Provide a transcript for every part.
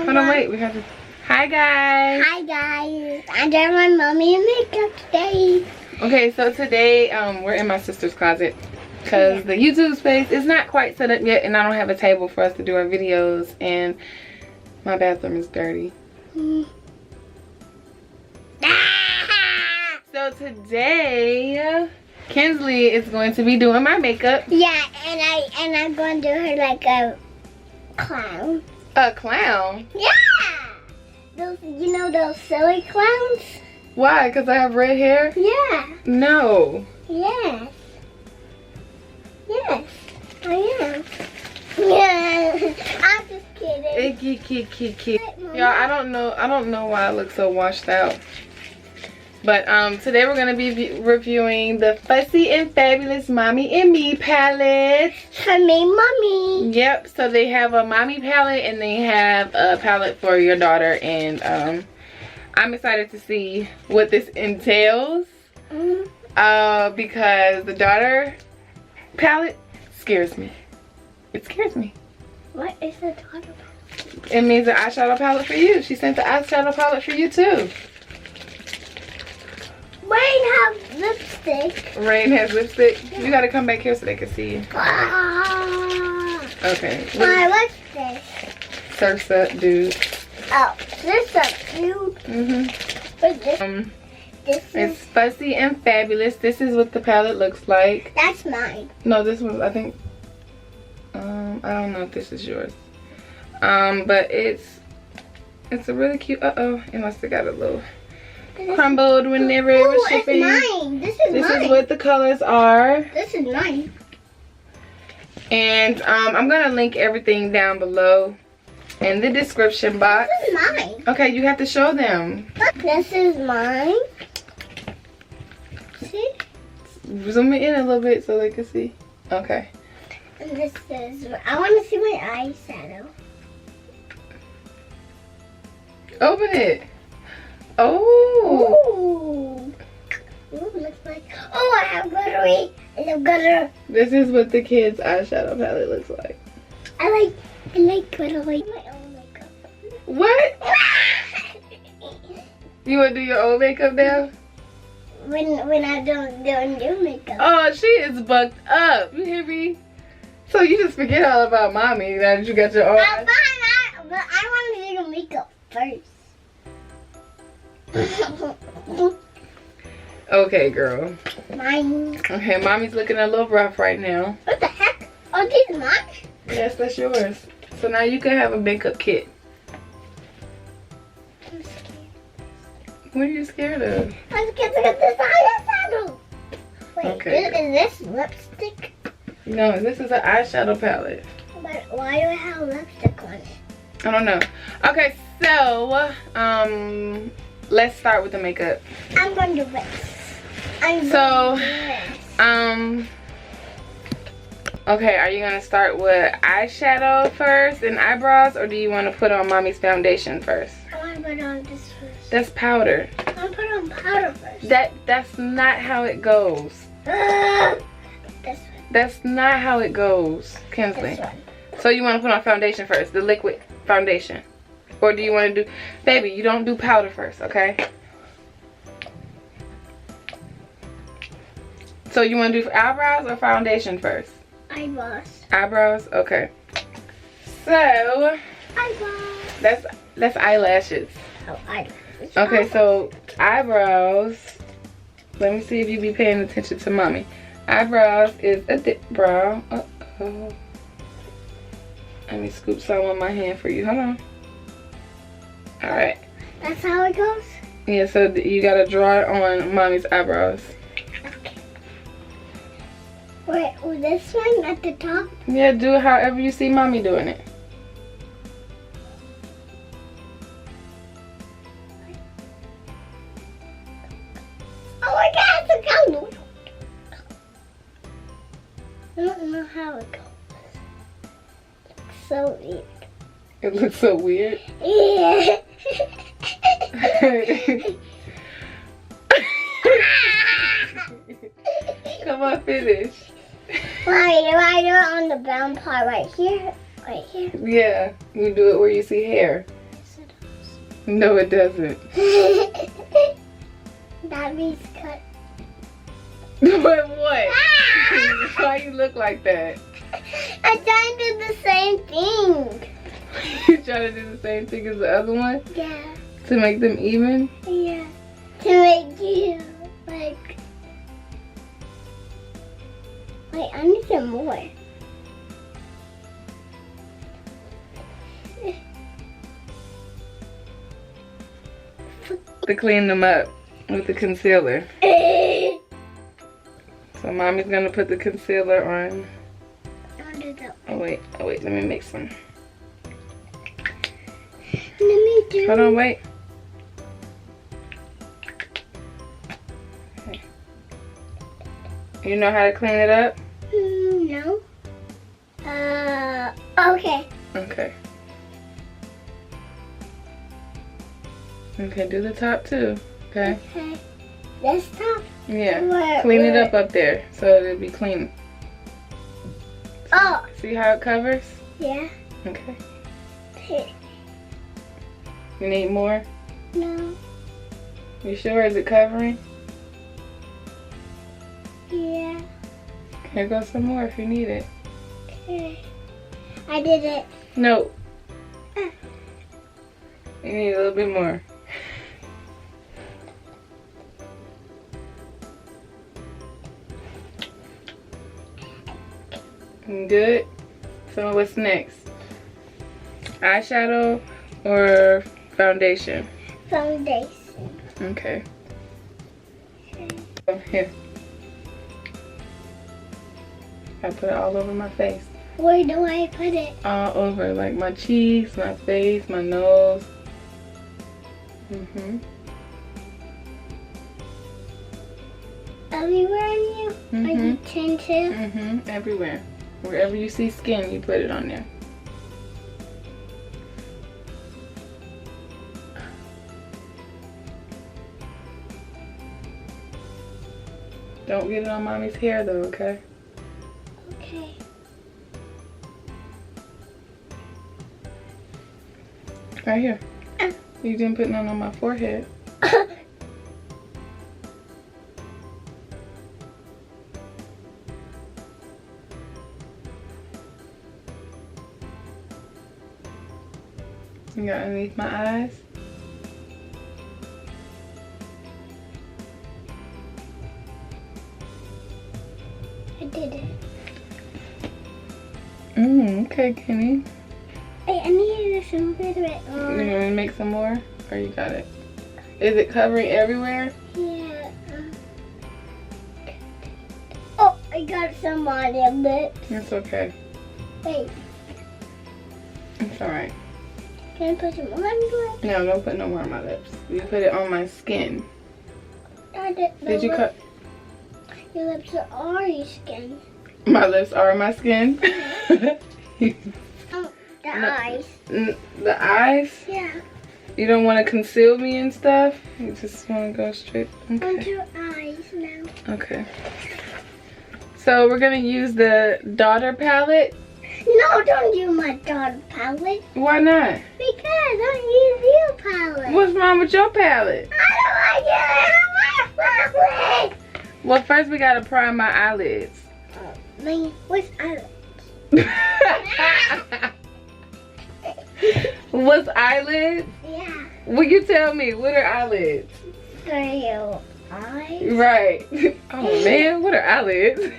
Hold on, wait. We have to. Hi, guys. Hi, guys. I'm doing my mommy makeup today. Okay, so today we're in my sister's closet because the YouTube space is not quite set up yet, and I don't have a table for us to do our videos, and my bathroom is dirty. So today, Kinsley is going to be doing my makeup. Yeah, and I'm going to do her like a clown. A clown? Yeah. Those, you know those silly clowns? Why? Because I have red hair? Yeah. No. Yes. Yes, I am. Yeah. I'm just kidding. Y'all, I don't know why I look so washed out. But today we're gonna be reviewing the Fussy and Fabulous Mommy and Me palette. For me, mommy. Yep, so they have a mommy palette and they have a palette for your daughter, and I'm excited to see what this entails. Because the daughter palette scares me. It scares me. What is the daughter palette? It means an eyeshadow palette for you. She sent the eyeshadow palette for you too. Rain has lipstick. Rain has lipstick. You gotta come back here so they can see you. Okay. Why, what's this? Surf's Up, dude. Oh, this is cute. What's this? It's Fussy and Fabulous. This is what the palette looks like. That's mine. No, this one, I think. I don't know if this is yours. But it's a really cute. It must have got a little crumbled whenever it was shipping. It's mine. This is mine. This is what the colors are. This is mine. And I'm gonna link everything down below in the description box. This is mine. Okay, you have to show them. Look, this is mine. See? Zoom it in a little bit so they can see. Okay. And this is, I want to see my eyeshadow. Open it. Oh. Ooh. Ooh, looks like, oh, I have glittery. I have glitter. This is what the kids' eyeshadow palette looks like. I like glittery. My own makeup. What? You want to do your own makeup now? When I don't do makeup. Oh, she is bucked up. You hear me? So you just forget all about mommy now that you got your own. But I want to do your makeup first. Okay, girl. Mine. Okay, mommy's looking a little rough right now. What the heck? Oh, these are mine? Yes, that's yours. So now you can have a makeup kit. I'm scared. What are you scared of? I'm scared to get this eyeshadow. Wait, Okay. is this lipstick? No, this is an eyeshadow palette. But why do I have lipstick on it? I don't know. Okay, so let's start with the makeup. I'm going to do this. Okay, are you gonna start with eyeshadow first and eyebrows, or do you want to put on mommy's foundation first? I want to put on this first. That's powder. I want to put on powder first. That's not how it goes. This one. That's not how it goes, Kinsley. This one. So you want to put on foundation first, the liquid foundation, or do you want to do, baby? You don't do powder first, okay? So you want to do eyebrows or foundation first? Eyebrows. Eyebrows, okay. So Eyebrows. that's eyelashes. Oh, eyebrows. Okay, so eyebrows. Let me see if you be paying attention to mommy. Eyebrows is a dip brow. Uh-oh. Let me scoop some on my hand for you. Hold on. All right. That's how it goes? Yeah, so you gotta draw it on mommy's eyebrows. Okay. Wait, this one at the top? Yeah, do it however you see mommy doing it. Oh my God, it's a candle. I don't know how it goes. It's so weird. It looks so weird. Yeah. Come on, finish. Why do it on the brown part right here? Right here. Yeah, you do it where you see hair. No, it doesn't. That means cut. But what? Why you look like that? I'm trying to do the same thing. You trying to do the same thing as the other one? Yeah. To make them even? Yeah. To make you like. Wait, I need some more. To clean them up with the concealer. So mommy's gonna put the concealer on. Oh wait, let me make some. Let me do. Hold on, wait. Okay. You know how to clean it up? No. Okay. Okay. Okay, do the top too. Okay. Okay. This top. Yeah. Clean it up there so it'll be clean. Oh. See how it covers? Yeah. Okay. Okay. You need more? No. You sure? Is it covering? Yeah. Here goes some more if you need it. Okay. I did it. No. You need a little bit more. Good. So what's next? Eyeshadow or foundation? Foundation. Okay. Here. I put it all over my face. Where do I put it? All over, like my cheeks, my face, my nose. Everywhere on you? Are you tinted? Everywhere. Wherever you see skin, you put it on there. Don't get it on mommy's hair though, okay? Okay. Right here. You didn't put none on my forehead. You got underneath my eyes. I did it. Okay, Kenny. Hey, I need to do some bit of it. You want me to make some more? Or you got it? Is it covering everywhere? Yeah. Oh, I got some on your lips. It's okay. Wait, It's alright. can I put some on your lips? No, don't put no more on my lips. You put it on my skin. I did. Did you cut? Your lips are your skin. My lips are my skin. Oh, the eyes. The eyes? Yeah. You don't want to conceal me and stuff? You just want to go straight? Okay. Onto your eyes now. Okay. So we're going to use the Daughter palette. No, don't use my daughter palette. Why not? Because don't use your palette. What's wrong with your palette? I don't like your palette. Well, first we got to prime my eyelids. Man, what's eyelids? What's eyelids? Yeah. Will you tell me? What are eyelids? For your eyes. Right. Oh man, what are eyelids?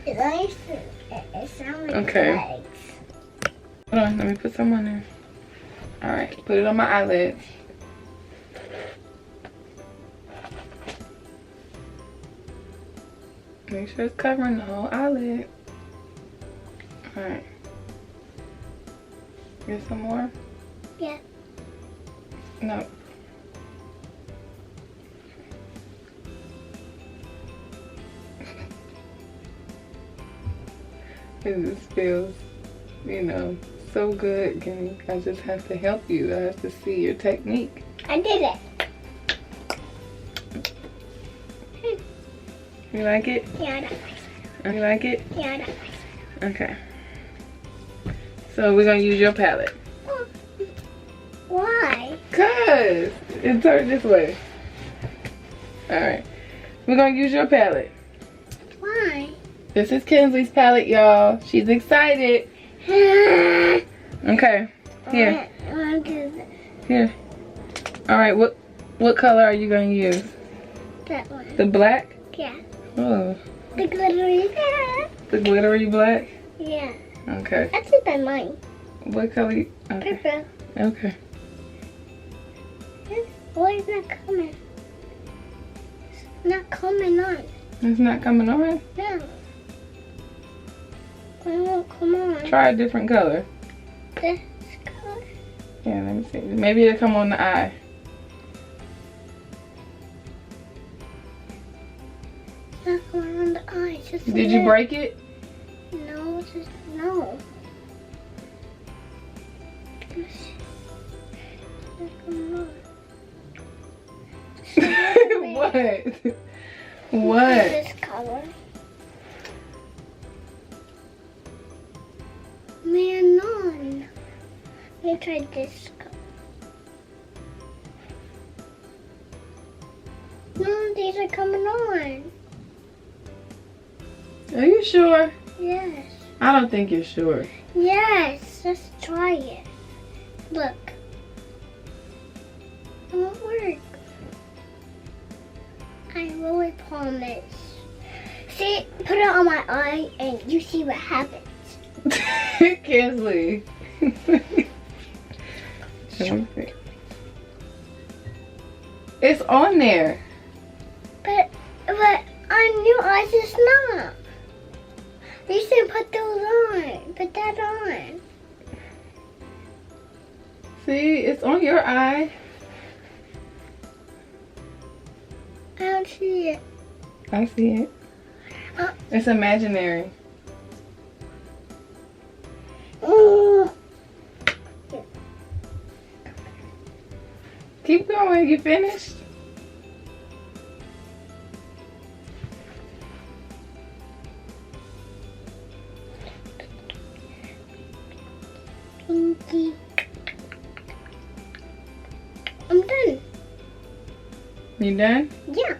It sounds like Okay. legs. Hold on, let me put some on there. Alright, put it on my eyelids. Make sure it's covering the whole eyelid. Alright. Get some more? Yeah. No. It just feels, you know, so good, Kenny. I just have to help you. I have to see your technique. I did it. You like it? Yeah, I don't. You like it? Yeah, I don't. Okay. So we're gonna use your palette. Why? Cause it turned this way. Alright. We're gonna use your palette. Why? This is Kinsley's palette, y'all. She's excited. Okay. Here. I want to do this. Here. Alright, what color are you gonna use? That one. The black? Yeah. Oh. The glittery. Yeah. The glittery black? Yeah. Okay. That's it by mine. What color? Okay. Purple. Okay. Why is not coming? It's not coming on. It's not coming on? No. It won't come on. Try a different color. This color. Yeah, let me see. Maybe it'll come on the eye. It's not coming on the eye. It's just Did you break it? No, it's just no. It's not coming on. What? What? This color. Man, none. Let me try this color. None of these are coming on. Are you sure? Yes. I don't think you're sure. Yes. Let's try it. Look. It won't work. I really promise. See, put it on my eye and you see what happens. Kinsley. It's on there. But on your eyes it's not. You should put those on. Put that on. See, it's on your eye. I don't see it. I see it. It's imaginary. Keep going. You finished? Pinky. I'm done. You done? Yeah.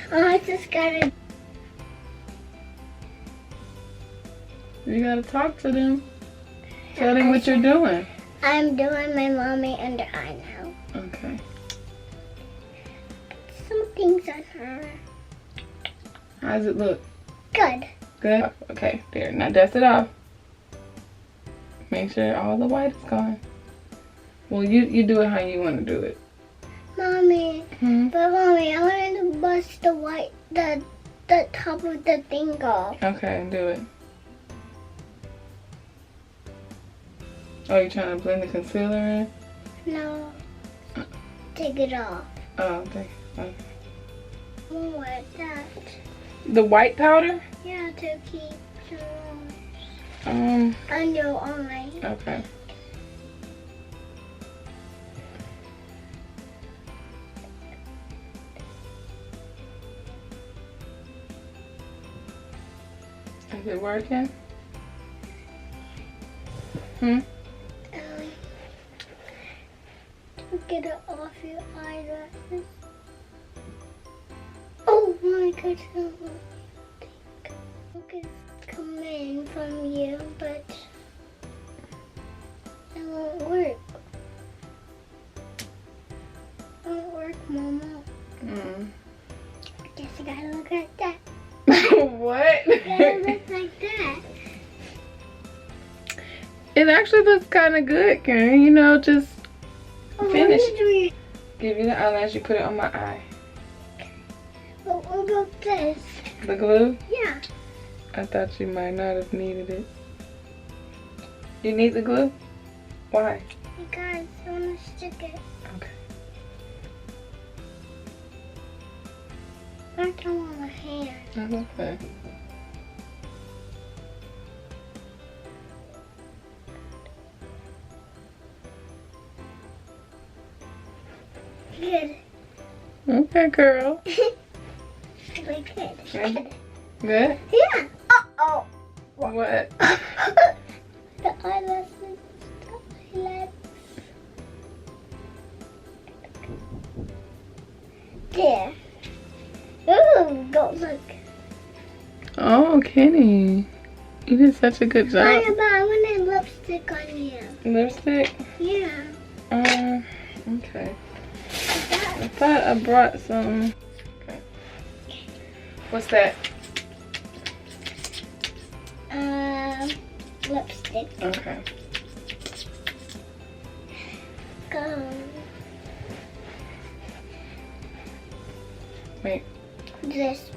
I just gotta. You gotta talk to them. Tell them what you're doing. I'm doing my mommy under eye now. Okay. Some things on her. How does it look? Good. Good? Okay, there. Now dust it off. Make sure all the white is gone. Well, you do it how you want to do it. Mommy. Hmm? But mommy, I wanted to bust the white, the top of the thing off. Okay, do it. Oh, you trying to blend the concealer in? No. Take it off. Oh, okay. More like that. The white powder? Yeah, to keep your Um, your eye. okay. Is it working? Hmm? Get it off your eyelashes. Oh my goodness. Look, it's coming from you, but it won't work. It won't work, Mama. I guess I gotta look like that. What? I gotta look like that. It actually looks kind of good, Karen. You know, just finish. Give you the eyelash, you put it on my eye. What about this? The glue? Yeah. I thought you might not have needed it. You need the glue? Why? Because I want to stick it. Okay. I don't want my hand. That's okay. Good. Okay, girl. Like good. Good? Good? Yeah. Uh-oh. What? The eyelashes. The eyelashes. there. Ooh, don't look. Oh, Kenny. You did such a good job. I want a lipstick on you. Lipstick? Yeah. Okay. I thought I brought some. Okay. What's that? Lipstick. Okay. Go. Wait. This.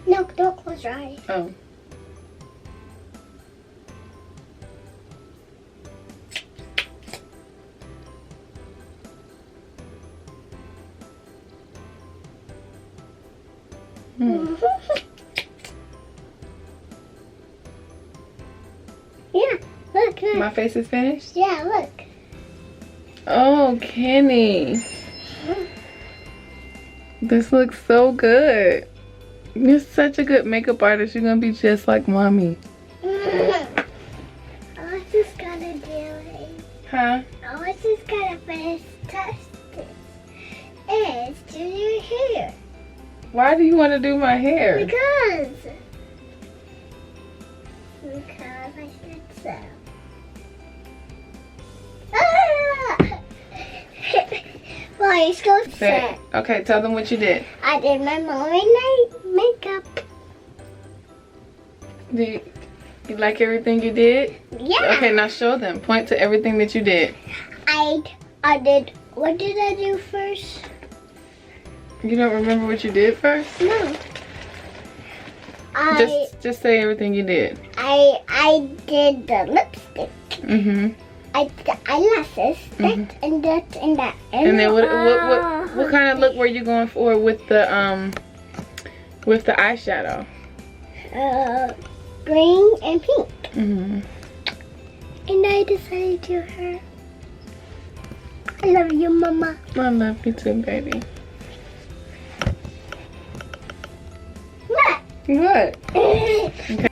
No, don't close your eyes. Oh. Yeah, look. My face is finished? Yeah, look. Oh, Kenny. This looks so good. You're such a good makeup artist. You're gonna be just like mommy. I just gotta do it. Huh? I just gotta finish testing. It's to your hair. Why do you want to do my hair? Because I said so. Ah! Why you so sad? Okay, tell them what you did. I did my mommy night makeup. You like everything you did? Yeah. Okay, now show them. Point to everything that you did. I did. What did I do first? You don't remember what you did first? No. Just say everything you did. I did the lipstick. Mhm. I did the eyelashes. That and that and that. And then what kind of look were you going for with the eyeshadow? Green and pink. Mhm. And I decided to her. I love you, Mama. I love you too, baby. What? What? Okay.